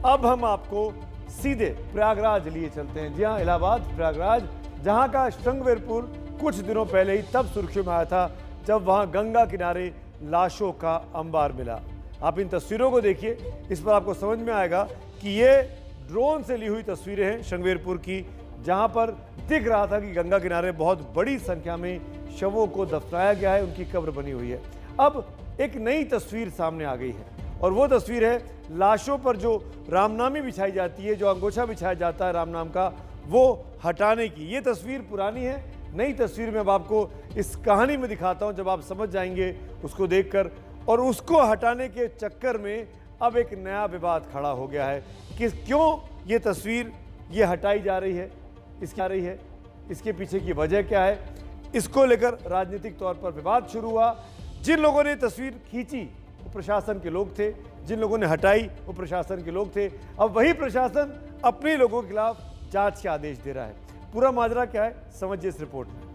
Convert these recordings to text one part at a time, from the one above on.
अब हम आपको सीधे प्रयागराज लिए चलते हैं। जी हाँ, इलाहाबाद प्रयागराज, जहां का श्रृंगवेरपुर कुछ दिनों पहले ही तब सुर्खियों में आया था जब वहां गंगा किनारे लाशों का अंबार मिला। आप इन तस्वीरों को देखिए, इस पर आपको समझ में आएगा कि ये ड्रोन से ली हुई तस्वीरें हैं श्रृंगवेरपुर की, जहां पर दिख रहा था कि गंगा किनारे बहुत बड़ी संख्या में शवों को दफनाया गया है, उनकी कब्र बनी हुई है। अब एक नई तस्वीर सामने आ गई है और वो तस्वीर है लाशों पर जो रामनामी बिछाई जाती है, जो अंगोछा बिछाया जाता है राम नाम का, वो हटाने की। ये तस्वीर पुरानी है, नई तस्वीर में अब आपको इस कहानी में दिखाता हूं, जब आप समझ जाएंगे उसको देखकर। और उसको हटाने के चक्कर में अब एक नया विवाद खड़ा हो गया है कि क्यों ये तस्वीर ये हटाई जा रही है, इसके पीछे की वजह क्या है, इसको लेकर राजनीतिक तौर पर विवाद शुरू हुआ। जिन लोगों ने तस्वीर खींची वो प्रशासन के लोग थे, जिन लोगों ने हटाई वो प्रशासन के लोग थे। अब वही प्रशासन अपने लोगों के खिलाफ जांच के आदेश दे रहा है। पूरा माजरा क्या है, समझिए इस रिपोर्ट में।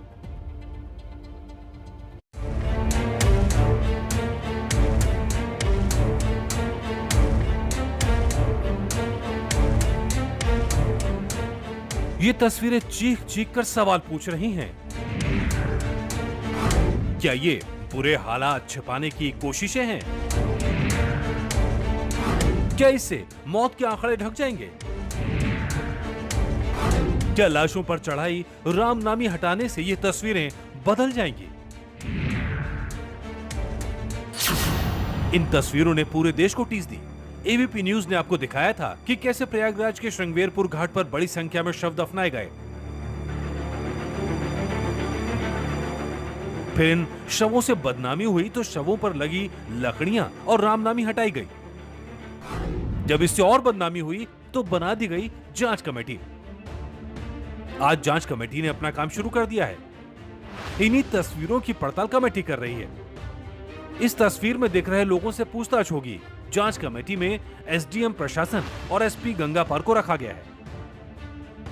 ये तस्वीरें चीख चीख कर सवाल पूछ रही हैं। क्या ये बुरे हालात छिपाने की कोशिशें हैं? क्या इससे मौत के आंकड़े ढक जाएंगे? क्या लाशों पर चढ़ाई रामनामी हटाने से ये तस्वीरें बदल जाएंगी? इन तस्वीरों ने पूरे देश को टीस दी। एबीपी न्यूज ने आपको दिखाया था कि कैसे प्रयागराज के श्रृंगवेरपुर घाट पर बड़ी संख्या में शव दफनाए गए। फिर इन शवों से बदनामी हुई तो शवों पर लगी लकड़ियां और रामनामी हटाई गई। जब इससे और बदनामी हुई तो बना दी गई जांच कमेटी। आज जांच कमेटी ने अपना काम शुरू कर दिया है। इन्हीं तस्वीरों की पड़ताल कमेटी कर रही है। इस तस्वीर में दिख रहे लोगों से पूछताछ होगी। जांच कमेटी में एसडीएम प्रशासन और एसपी गंगापार को रखा गया है।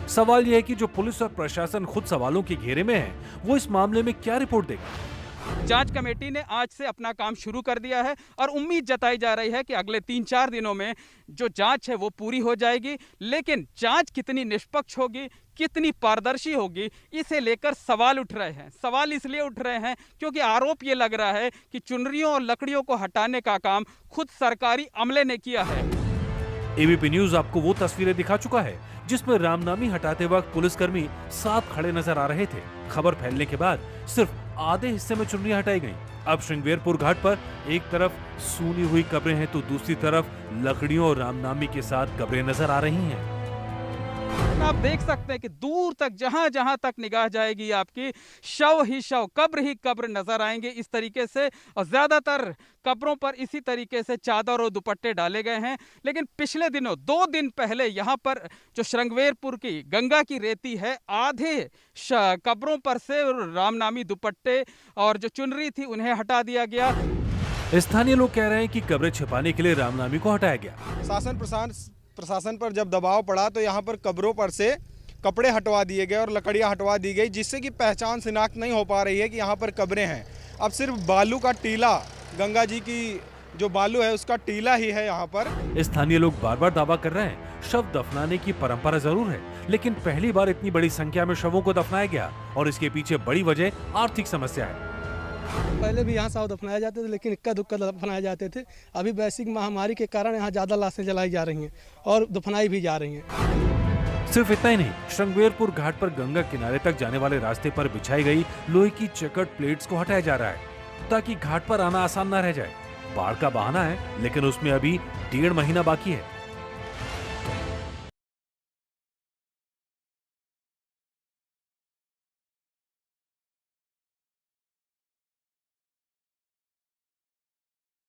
सवाल यह है कि जो पुलिस और प्रशासन खुद सवालों के घेरे में है, वो इस मामले में क्या रिपोर्ट देगा। जांच कमेटी ने आज से अपना काम शुरू कर दिया है और उम्मीद जताई जा रही है कि अगले 3-4 दिनों में जो जांच है वो पूरी हो जाएगी। लेकिन जांच कितनी निष्पक्ष होगी, कितनी पारदर्शी होगी, इसे लेकर सवाल उठ रहे हैं। सवाल इसलिए उठ रहे हैं क्योंकि आरोप ये लग रहा है कि चुनरियों और लकड़ियों को हटाने का काम खुद सरकारी अमले ने किया है। एबीपी न्यूज आपको वो तस्वीरें दिखा चुका है जिसमें रामनामी हटाते वक्त पुलिसकर्मी साथ खड़े नजर आ रहे थे। खबर फैलने के बाद सिर्फ आधे हिस्से में चुनरियां हटाई गईं। अब श्रृंगवेरपुर घाट पर एक तरफ सूनी हुई कब्रें हैं तो दूसरी तरफ लकड़ियों और रामनामी के साथ कब्रें नजर आ रही हैं। आप देख सकते हैं कि दूर तक जहां जहां तक निगाह जाएगी आपकी शव ही शव, कब्र ही कब्र नजर आएंगे इस तरीके से। और ज्यादातर कब्रों पर इसी तरीके से चादर और दुपट्टे डाले गए हैं। लेकिन पिछले दिनों 2 दिन पहले यहाँ पर जो श्रृंगवेरपुर की गंगा की रेती है, आधे कब्रों पर से रामनामी दुपट्टे और जो चुनरी थी उन्हें हटा दिया गया। स्थानीय लोग कह रहे हैं कि कब्रें छिपाने के लिए रामनामी को हटाया गया। शासन प्रशासन पर जब दबाव पड़ा तो यहाँ पर कब्रों पर से कपड़े हटवा दिए गए और लकड़ियाँ हटवा दी गई, जिससे कि पहचान शिनाख्त नहीं हो पा रही है कि यहाँ पर कब्रें हैं। अब सिर्फ बालू का टीला, गंगा जी की जो बालू है उसका टीला ही है यहाँ पर। स्थानीय लोग बार बार दावा कर रहे हैं शव दफनाने की परंपरा जरूर है, लेकिन पहली बार इतनी बड़ी संख्या में शवों को दफनाया गया और इसके पीछे बड़ी वजह आर्थिक समस्या है। पहले भी यहाँ शव दफनाए जाते थे, लेकिन इक्का दुक्का दफनाए जाते थे। अभी वैश्विक महामारी के कारण यहाँ ज्यादा लाशें जलाई जा रही हैं और दफनाई भी जा रही हैं। सिर्फ इतना ही नहीं, श्रृंगवेरपुर घाट पर गंगा किनारे तक जाने वाले रास्ते पर बिछाई गई लोहे की चेकर्ड प्लेट्स को हटाया जा रहा है ताकि घाट पर आना आसान न रह जाए। बाढ़ का बहाना है, लेकिन उसमें अभी 1.5 महीना बाकी है।